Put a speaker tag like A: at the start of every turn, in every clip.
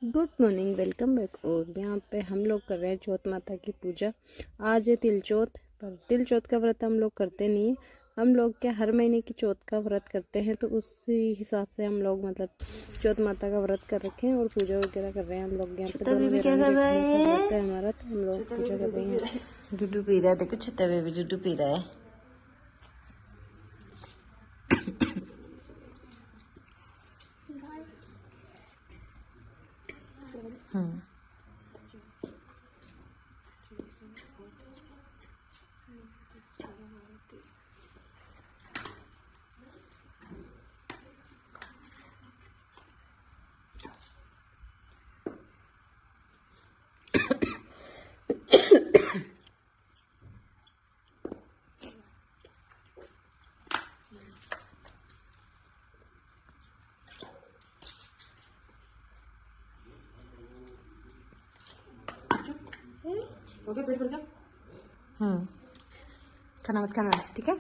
A: Good morning, welcome back. और यहाँ पे हम लोग कर रहे हैं चौथ माता की पूजा। आज है तिल चौथ, पर तिल चौथ का व्रत हम लोग करते नहीं है। हम लोग क्या हर महीने की चौथ का व्रत करते हैं, तो उसी हिसाब से हम लोग मतलब चौथ माता का व्रत कर रखे हैं और पूजा वगैरह कर रहे हैं। हम लोग यहाँ पे दोनों
B: क्या कर रहे
A: व्रत है
B: हैं?
A: हमारा, तो हम लोग पूजा कर रहे हैं।
B: डुडू पी रहा है, देखो छत्ता बेबी डुडू पी रहा है। खाना मत खाना, ठीक है?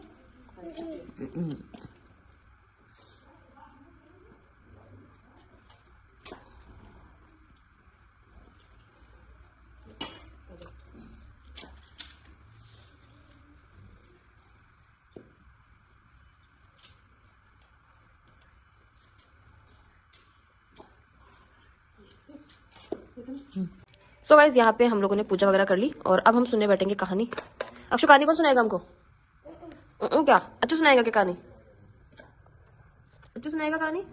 C: सो गाइज यहाँ पे हम लोगों ने पूजा वगैरह कर ली और अब हम सुनने बैठेंगे कहानी। अक्षु, कहानी कौन सुनाएगा हमको? क्या अच्छू सुनाएगा क्या कहानी? अच्छू सुनाएगा कहानी।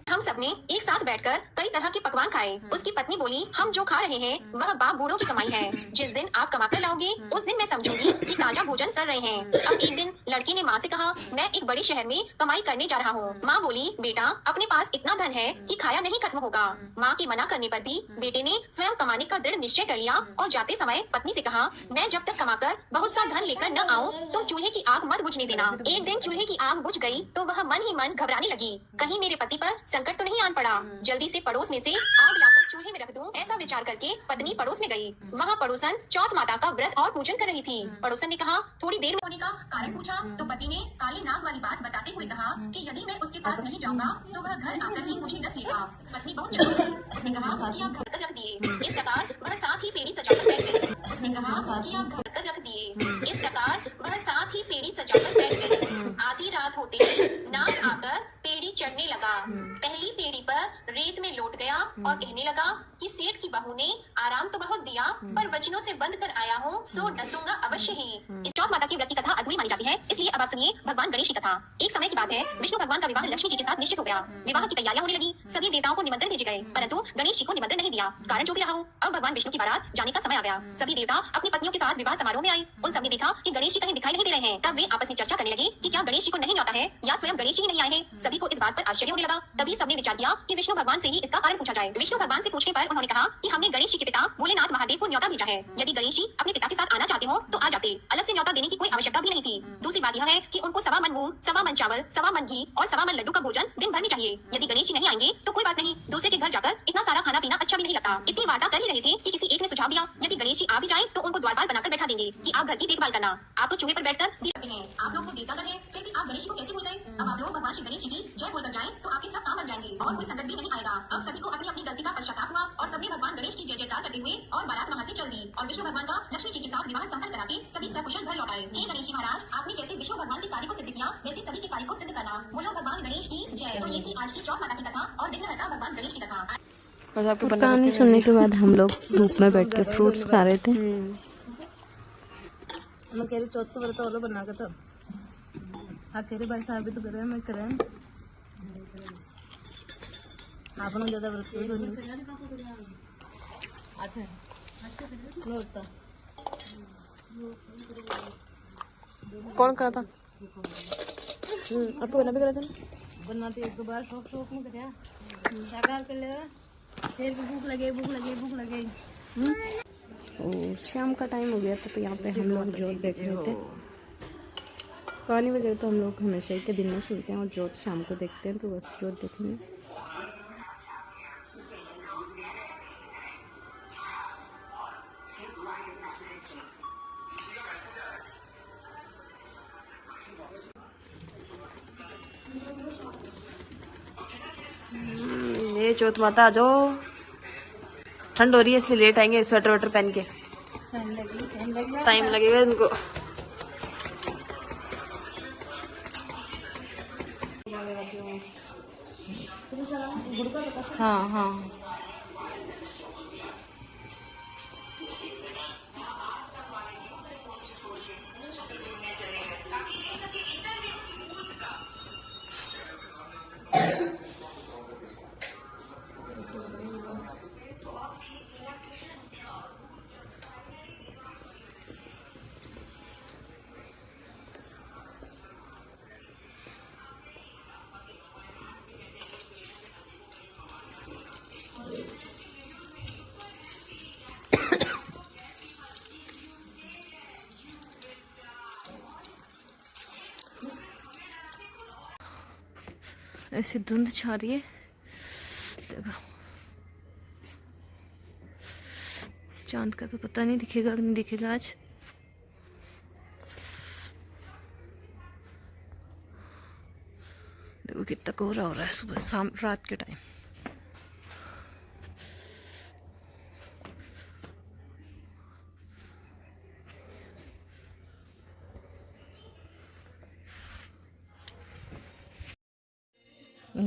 C: हम सबने एक साथ बैठकर कई तरह के पकवान खाए। उसकी पत्नी बोली, हम जो खा रहे हैं वह बाप बूढ़ों की कमाई है। जिस दिन आप कमा कर लाओगे उस दिन मैं समझूंगी कि ताजा भोजन कर रहे हैं। अब एक दिन लड़की ने माँ से कहा, मैं एक बड़े शहर में कमाई करने जा रहा हूँ। माँ बोली, बेटा अपने पास इतना धन है कि खाया नहीं खत्म होगा। माँ के मना करने पर भी बेटे ने स्वयं कमाने का दृढ़ निश्चय कर लिया और जाते समय पत्नी से कहा, मैं जब तक कमाकर बहुत सा धन लेकर न आऊँ तुम चूल्हे की आग मत बुझने देना। एक दिन चूल्हे की आग बुझ गई तो वह मन ही मन घबराने लगी, कहीं मेरे पति पर संकट तो नहीं आन पड़ा। जल्दी से पड़ोस में से आग लाकर चूल्हे में रख दूं, ऐसा विचार करके पत्नी पड़ोस में गई। वहाँ पड़ोसन चौथ माता का व्रत और पूजन कर रही थी। पड़ोसन ने कहा, थोड़ी देर में होने का कारण पूछा तो पति ने काली नाग वाली बात बताते हुए कहा कि यदि मैं उसके पास नहीं जाऊंगा तो वह घर आकर ही मुझे डस लेगा। पत्नी बहुत जल्दी हुई। उसने कहा कि आप घर पर रख दिए। इस प्रकार वह साथ ही पेड़ी सजाकर बैठ गई। उसने कहा कि आप घर पर रख दिए। इस प्रकार वह साथ ही पेड़ी सजाकर बैठ गई। आधी रात होते ही नाग आकर पेड़ी चढ़ने लगा। पहली पेड़ी पर रेत में लौट गया और कहने लगा कि सेठ की बहू ने आराम तो बहुत दिया पर वचनों से बंद कर आया हूँ, सो डसूंगा अवश्य ही। इस चौथ माता की व्रत की कथा अधूरी मानी जाती है, इसलिए अब आप सुनिए भगवान गणेश की कथा। एक समय की बात है, विष्णु भगवान का विवाह लक्ष्मी जी के साथ निश्चित हो गया। विवाह की तैयारियां होने लगी। सभी देवताओं को निमंत्रण भेजे गए, परंतु गणेश जी को निमंत्रण नहीं दिया। कारण जो भी रहा हो, अब भगवान विष्णु की बारात जाने का समय आ गया। सभी देवता अपनी पत्नियों के साथ विवाह समारोह में आए। उन सबने देखा कि गणेश जी कहीं दिखाई नहीं दे रहे हैं। तब वे आपस में चर्चा करने लगे कि क्या गणेश जी को नहीं न्योता है या स्वयं गणेश जी ही नहीं आए हैं। सभी को इस बात पर आश्चर्य होने लगा। तभी सबने विचार किया कि विष्णु भगवान से ही इसका कारण पूछा जाए। विष्णु भगवान से पूछने पर उन्होंने कहा कि हमने गणेश जी के पिता भोलेनाथ महादेव को न्योता भेजा है। यदि गणेश जी अपने पिता के साथ आना चाहते हो तो आ जाते, अलग से न्योता देने की कोई आवश्यकता भी नहीं थी। दूसरी बात यह है कि उनको सवा मन मूंग, सवा मन चावल, सवा मन घी और सवा मन लड्डू का भोजन दिन भर में चाहिए। यदि गणेश जी नहीं आएंगे तो कोई बात नहीं, दूसरे के घर जाकर इतना सारा खाना पीना अच्छा भी नहीं लगता। इतनी वार्ता कर ही रहे थे कि किसी एक ने सुझाव दिया, यदि गणेश जी आ भी जाए तो उनको द्वारपाल बनाकर बैठा देंगे कि आप घर की देखभाल करना। आप तो चूहे पर बैठकर भी रखते हैं। आप लोग को देवता कर हैं, फिर भी आप गणेश जी को कैसे भूल गए? अब आप लोग भगवान श्री गणेश जी की जय बोलकर जाएं तो आपके सब काम बन जाएंगे और कोई संकट भी नहीं आएगा। अब सभी को अपनी अपनी गलती का पश्चाताप हुआ और सबने भगवान गणेश की जय जयकार करते हुए और बारात वहाँ से चल दी और विष्णु भगवान का लक्ष्मी जी के साथ विवाह संपन्न करा के सभी सकुशल घर लौट आए। हे गणेश जी महाराज, आपने जैसे विष्णु भगवान के कार्य को सिद्ध किया वैसे सभी के कार्य को सिद्ध करना। बोलो भगवान गणेश की जय। तो ये थी आज की चौथ माता की कथा और विघ्नहर्ता भगवान गणेश की कथा।
A: और कहानी सुनने के बाद हम लोग धूप में बैठ के फ्रूट्स खा रहे थे।
B: मैं कह रही चौथ को व्रत और बना कर हाँ कह रहे भाई साहब भी तो करे मैं करे आप लोग ज्यादा व्रत
C: कौन करा था? आपको बना भी करा था ना?
B: बनाते एक दो बार शौक शौक में कराया साकार कर ले, फिर भी भूख लगे भूख लगे भूख लगे।
A: और शाम का टाइम हो गया था, तो यहाँ पे हम लोग जोत देख रहे थे। कहानी वगैरह तो हम लोग हमेशा ही के दिन में सुनते हैं और जोत शाम को देखते हैं, तो बस जोत देखेंगे।
B: चौथ माता आ जाओ। ठंड हो रही है इसलिए लेट आएंगे, स्वेटर वेटर पहन के। टाइम लगेगा इनको। हाँ हाँ ऐसी धुंध छा रही है, देखो। चांद का तो पता नहीं दिखेगा कि नहीं दिखेगा आज। देखो कितना कोहरा हो रहा है सुबह शाम रात के टाइम।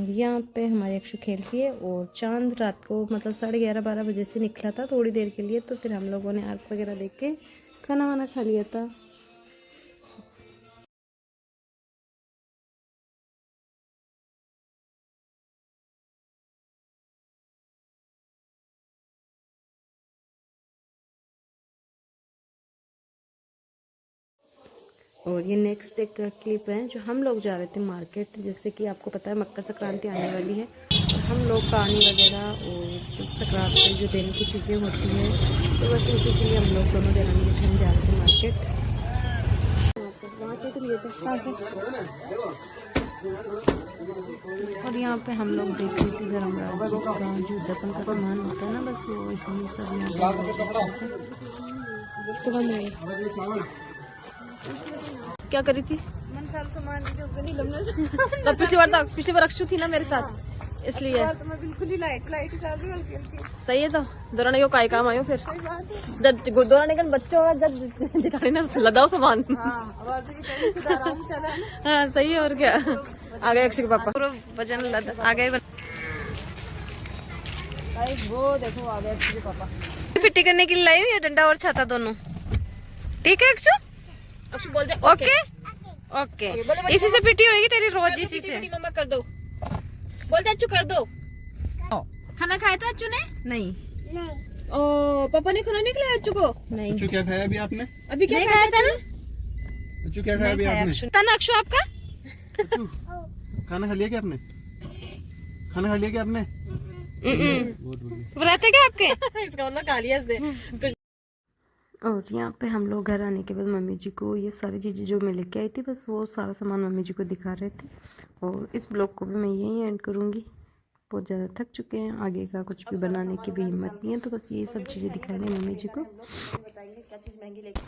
A: यहाँ पे हमारे अक्षु खेल रही है और चांद रात को मतलब 11:30-12 बजे से निकला था थोड़ी देर के लिए, तो फिर हम लोगों ने आर्क वगैरह देख के खाना वाना खा लिया था। और ये नेक्स्ट डे का क्लिप है जो हम लोग जा रहे थे मार्केट। जैसे कि आपको पता है मकर संक्रांति आने वाली है और हम लोग पानी वगैरह और संक्रांति में जो देने की चीज़ें होती हैं तो बस इसी के लिए हम लोग दोनों देरानी जेठानी जा रहे थे मार्केट। वहाँ से तो लिए थे और यहाँ पे हम लोग देख रहे थे धर्मराज जी का जो दफन का सामान होता है ना, बस वो इतनी सब यहाँ
B: क्या करी थी?
A: सामान जो गली
B: तब पिछली बार अक्षु थी ना मेरे साथ, इसलिए
A: तो मैं बिल्कुल ही लाइट चल रही हूँ।
B: सही है। तो दोराने को काय काम आयो फिर जब दोराने का बच्चों और जब जेठानी ने लदाओ सामान। हाँ सही है। और क्या आ गए अक्षु के पापा,
A: पूरा वजन लदा आ गए।
B: वो देखो आ गए अक्षु के पापा।
A: पिट्टी करने के लिए लाई हूँ, ये डंडा और छाता दोनों। ठीक है अक्षु?
B: अक्षु बोल दे
A: ओके ओके। इसी से पिट्टी होगी तेरी रोज, इसी से।
B: मम्मा कर दो, बोलते अच्चू कर दो। खाना खाया था अच्चू ने?
A: नहीं
B: ओ पापा ने खाना नहीं खिलाया अच्चू को?
A: नहीं।
D: अच्चू क्या खाया अभी आपने?
B: अभी क्या खाया था ना?
D: अच्चू क्या खाया अभी आपने?
A: तना अक्षु आपका
D: अच्चू खाना खा लिया क्या आपने? खाना खा लिया क्या आपने? बहुत बढ़िया।
A: व्रत है क्या आपके?
B: इसका मतलब खा लिया इसने।
A: और यहाँ पे हम लोग घर आने के बाद मम्मी जी को ये सारी चीज़ें जो मैं लेके आई थी बस वो सारा सामान मम्मी जी को दिखा रहे थे। और इस ब्लॉग को भी मैं यहीं एंड करूँगी, बहुत ज़्यादा थक चुके हैं, आगे का कुछ भी बनाने की भी हिम्मत नहीं है, तो बस ये सब चीज़ें दिखाएंगे मम्मी जी को।
B: बताएंगे क्या चीज़ महंगी लेके